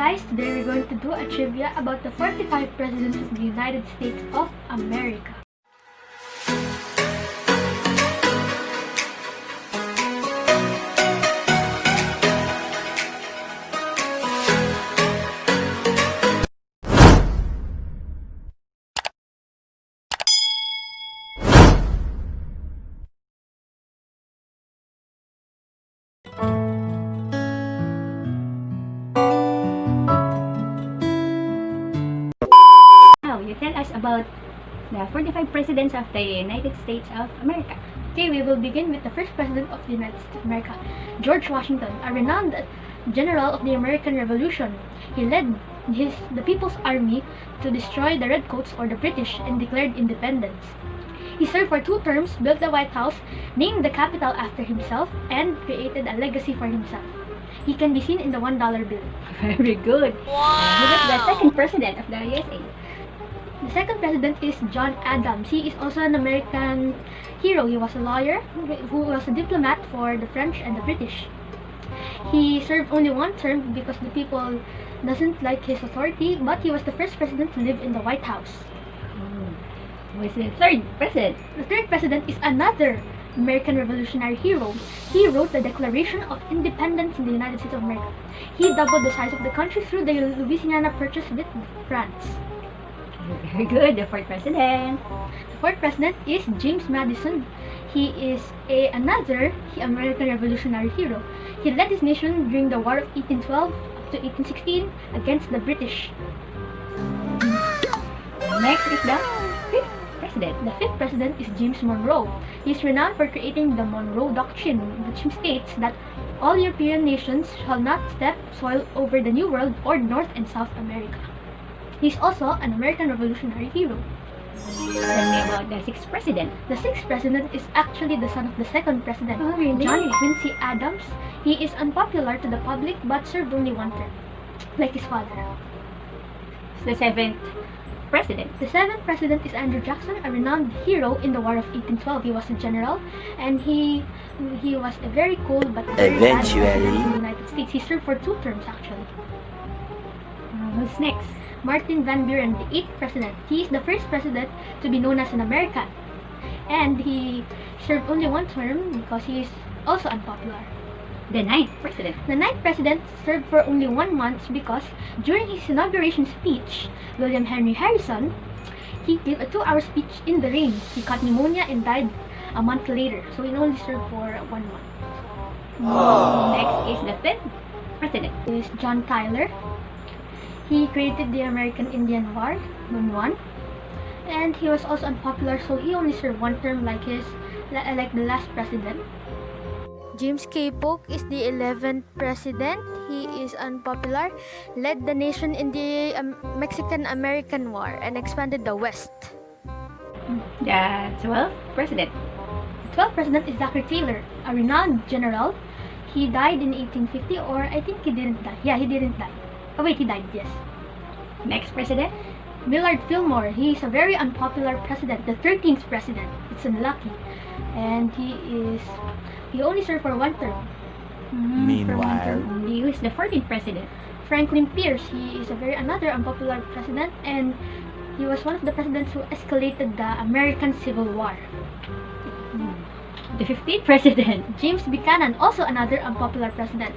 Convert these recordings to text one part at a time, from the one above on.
guys, today we're going to do a trivia about the 45 presidents of the United States of America. Now, you tell us about the 45 presidents of the United States of America. Okay, we will begin with the first president of the United States of America, George Washington, a renowned general of the American Revolution. He led the People's Army to destroy the Redcoats or the British and declared independence. He served for 2 terms, built the White House, named the Capitol after himself, and created a legacy for himself. He can be seen in the $1 bill. Very good. Who was the second president of the USA? The second president is John Adams. He is also an American hero. He was a lawyer who was a diplomat for the French and the British. He served only 1 term because the people doesn't like his authority, but he was the first president to live in the White House. Who was the third president? The third president is another American revolutionary hero. He wrote the Declaration of Independence in the United States of America. He doubled the size of the country through the Louisiana Purchase with France. Very good. The fourth president. The fourth president is James Madison. He is another American revolutionary hero. He led his nation during the War of 1812 up to 1816 against the British. Next is the fifth president. The fifth president is James Monroe. He is renowned for creating the Monroe Doctrine, which states that all European nations shall not step soil over the New World or North and South America. He is also an American revolutionary hero. Tell me about the sixth president. The sixth president is actually the son of the second president, Oh, really? John Quincy Adams. He is unpopular to the public but served only 1 term, like his father. The seventh president. The seventh president is Andrew Jackson, a renowned hero in the War of 1812. He was a general, and he was a very cool but very bad president in the United States. He served for 2 terms actually. Who's next? Martin Van Buren, the 8th president. He is the first president to be known as an American, and he served only 1 term because he is also unpopular. The ninth president. The 9th president served for only 1 month because during his inauguration speech, William Henry Harrison, he gave a 2-hour speech in the rain. He caught pneumonia and died a month later, so he only served for 1 month. Next is the 10th president. Is John Tyler. He created the American Indian War, Moon 1, and he was also unpopular, so he only served 1 term like the last president. James K. Polk is the 11th president. He is unpopular, led the nation in the Mexican-American War, and expanded the West. The 12th president. The 12th president is Zachary Taylor, a renowned general. He died in 1850, or I think he didn't die. Yeah, he didn't die. Oh wait, he died, yes. Next president. Millard Fillmore. He is a very unpopular president, the 13th president. It's unlucky. And he only served for 1 term. Meanwhile, Who is the 14th president? Franklin Pierce. He is another unpopular president, and he was one of the presidents who escalated the American Civil War. The 15th president. James Buchanan, also another unpopular president.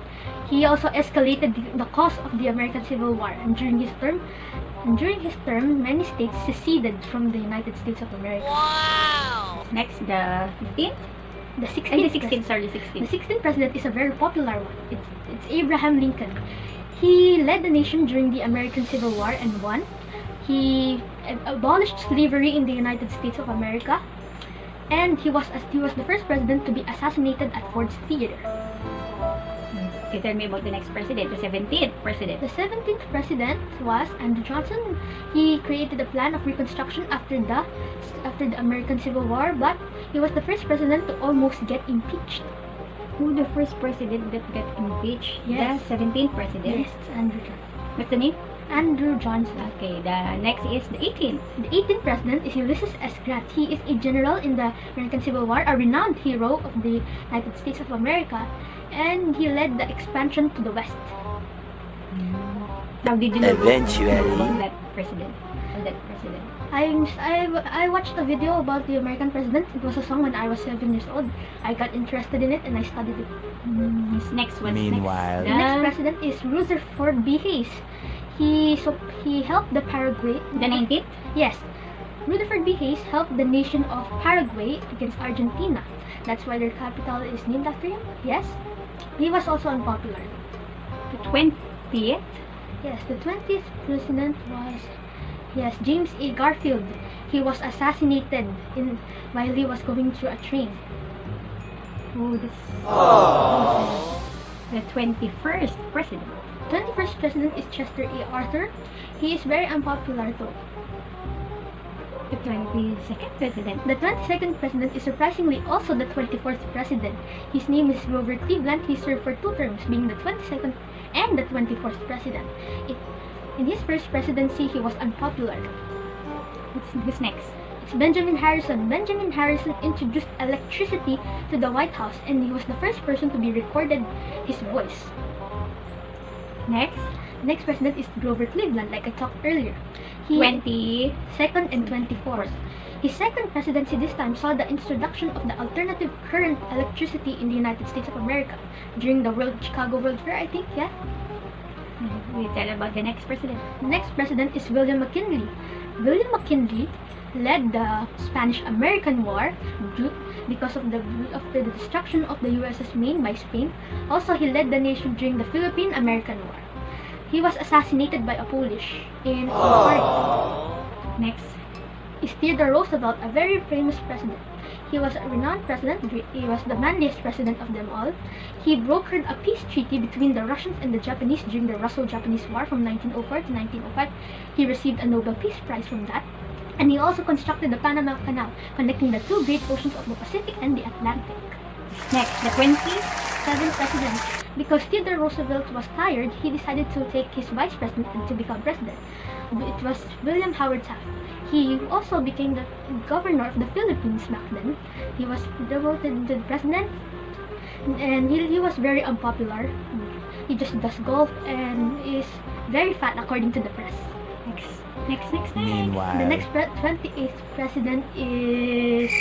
He also escalated the cause of the American Civil War, and during his term, many states seceded from the United States of America. Next, the 15th. The 16th, The 16th. Sorry, the The 16th. 16th president is a very popular one. It's Abraham Lincoln. He led the nation during the American Civil War and won. He abolished slavery in the United States of America, and he was the first president to be assassinated at Ford's Theater. Okay, tell me about the next president, the 17th president. The 17th president was Andrew Johnson. He created a plan of reconstruction after the American Civil War, but he was the first president to almost get impeached. Who the first president that got impeached? Yes. The 17th president. Yes, it's Andrew Johnson. What's the name? Andrew Johnson. Okay, the next is the 18th. The 18th president is Ulysses S. Grant. He is a general in the American Civil War, a renowned hero of the United States of America, and he led the expansion to the West. How did you know Eventually. about that president? I watched a video about the American president. It was a song when I was 7 years old. I got interested in it and I studied it. Next one. Meanwhile. The next president is Rutherford B. Hayes. He helped the Paraguay. The 19th? Yes, Rutherford B. Hayes helped the nation of Paraguay against Argentina. That's why their capital is named after him. Yes, he was also unpopular. The 20th? Yes, the 20th president was James A. Garfield. He was assassinated while he was going through a train. Oh, this. The 21st president. 21st president is Chester A. Arthur. He is very unpopular though. The 22nd president. The 22nd president is surprisingly also the 24th president. His name is Grover Cleveland. He served for 2 terms, being the 22nd and the 24th president. In his first presidency, he was unpopular. Who's next? It's Benjamin Harrison. Benjamin Harrison introduced electricity to the White House, and he was the first person to be recorded his voice. Next? Next president is Grover Cleveland, like I talked earlier. 22nd and 24th. His second presidency this time saw the introduction of the alternative current electricity in the United States of America during the Chicago World Fair, I think, yeah? We tell about the next president. The next president is William McKinley. William McKinley led the Spanish-American War because of the destruction of the USS Maine by Spain. Also, he led the nation during the Philippine-American War. He was assassinated by a Polish in Next is Theodore Roosevelt, a very famous president. He was a renowned president. He was the manliest president of them all. He brokered a peace treaty between the Russians and the Japanese during the Russo-Japanese War from 1904 to 1905. He received a Nobel Peace Prize from that. And he also constructed the Panama Canal, connecting the 2 great oceans of the Pacific and the Atlantic. Next, the 27th president. Because Theodore Roosevelt was tired, he decided to take his vice president and to become president. It was William Howard Taft. He also became the governor of the Philippines back then. He was devoted to the president, and he was very unpopular. He just does golf and is very fat according to the press. Next. Meanwhile. The next 28th president is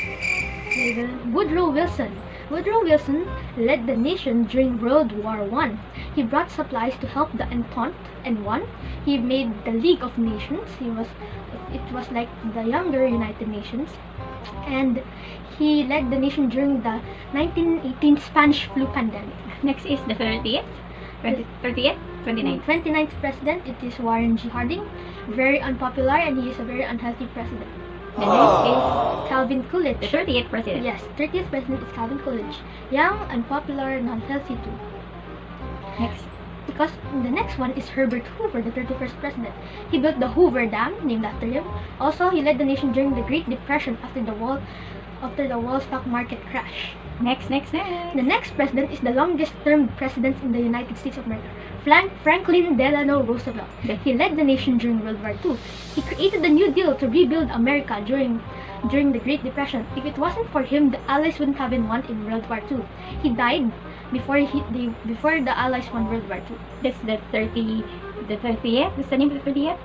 Woodrow Wilson. Woodrow Wilson led the nation during World War I. He brought supplies to help the Entente and won. He made the League of Nations. It was like the younger United Nations. And he led the nation during the 1918 Spanish flu pandemic. Next is the 30th? 30th? 29th? 29th president, it is Warren G. Harding. Very unpopular and he is a very unhealthy president. The next is Calvin Coolidge. the 30th president. Yes, 30th president is Calvin Coolidge. Young, unpopular, and unhealthy too. Next. Because the next one is Herbert Hoover, the 31st president. He built the Hoover Dam, named after him. Also, he led the nation during the Great Depression after the Wall stock market crash. Next. The next president is the longest-term president in the United States of America, Franklin Delano Roosevelt. He led the nation during World War II. He created the New Deal to rebuild America during the Great Depression. If it wasn't for him, the Allies wouldn't have been won in World War II. He died before the Allies won World War II. That's the 30th? What's the name of the 30th?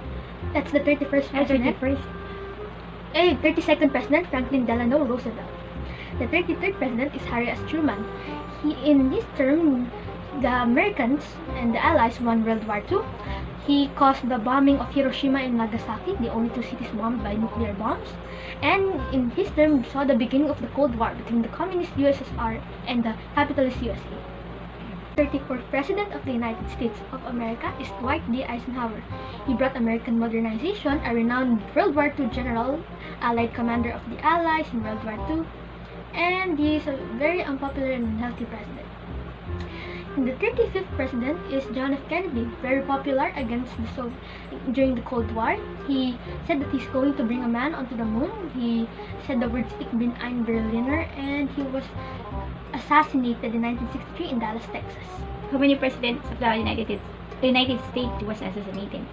That's the 31st president. 32nd president, Franklin Delano Roosevelt. The 33rd president is Harry S. Truman. In his term, the Americans and the Allies won World War II. He caused the bombing of Hiroshima and Nagasaki, the only 2 cities bombed by nuclear bombs. And in his term, saw the beginning of the Cold War between the communist USSR and the capitalist USA. 34th President of the United States of America is Dwight D. Eisenhower. He brought American modernization, a renowned World War II general, Allied commander of the Allies in World War II, and he is a very unpopular and unhealthy president. And the 35th president is John F. Kennedy, very popular during the Cold War. He said that he's going to bring a man onto the moon. He said the words "Ich bin ein Berliner," and he was assassinated in 1963 in Dallas, Texas. How many presidents of the United States was assassinated?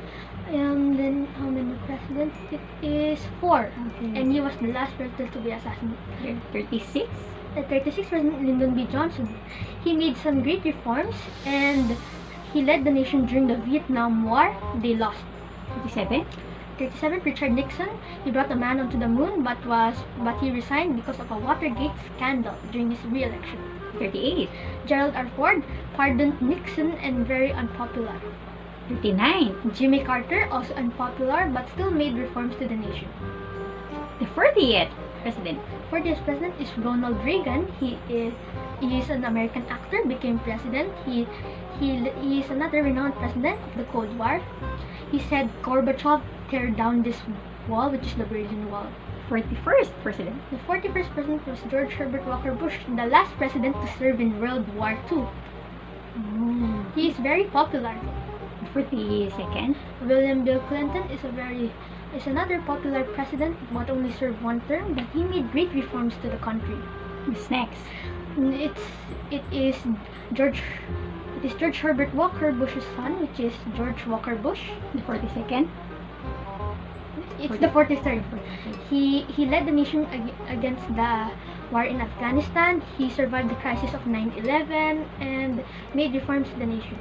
Then how many presidents? It is 4. Okay. And he was the last president to be assassinated. 36? The 36th president, Lyndon B. Johnson. He made some great reforms and He led the nation during the Vietnam War. They lost. 37. 37. Richard Nixon. He brought a man onto the moon, but he resigned because of a Watergate scandal during his re-election. 38. Gerald R. Ford pardoned Nixon and very unpopular. 39. Jimmy Carter, also unpopular, but still made reforms to the nation. The 40th president. 40th president is Ronald Reagan. He is an American actor, became president. He is another renowned president of the Cold War. He said, Gorbachev, tear down this wall, which is the Berlin Wall. 41st president. The 41st president was George Herbert Walker Bush, the last president to serve in World War II. He is very popular. The 42nd. William Bill Clinton is another popular president, but only served one term, but he made great reforms to the country. Who's next? It is George Herbert Walker Bush's son, which is George Walker Bush. The 42nd. It's the 43rd. He led the nation against the war in Afghanistan. He survived the crisis of 9/11 and made reforms to the nation.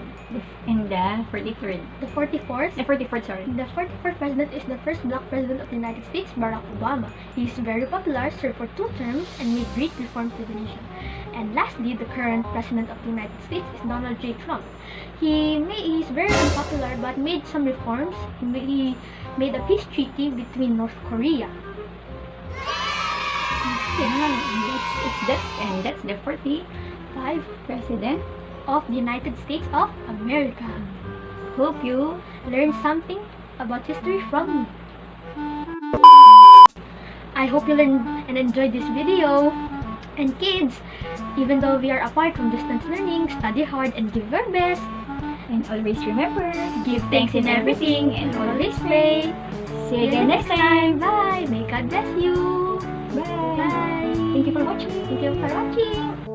And the 43rd. The 44th. The 44th, sorry. The 44th president is the first black president of the United States, Barack Obama. He is very popular, served for 2 terms, and made great reforms to the nation. And lastly, the current president of the United States is Donald J. Trump. He is very unpopular, but made some reforms. He made a peace treaty between North Korea. That's the 45th president Of the United States of America. Hope you Learn something about history from me. I hope you learned and enjoyed this video. And kids, even though we are apart from distance learning, study hard and give your best. and always remember, Give thanks in everything and always pray. see you again next time. Bye. May God bless you. Bye. Bye. Thank you for watching. Thank you for watching.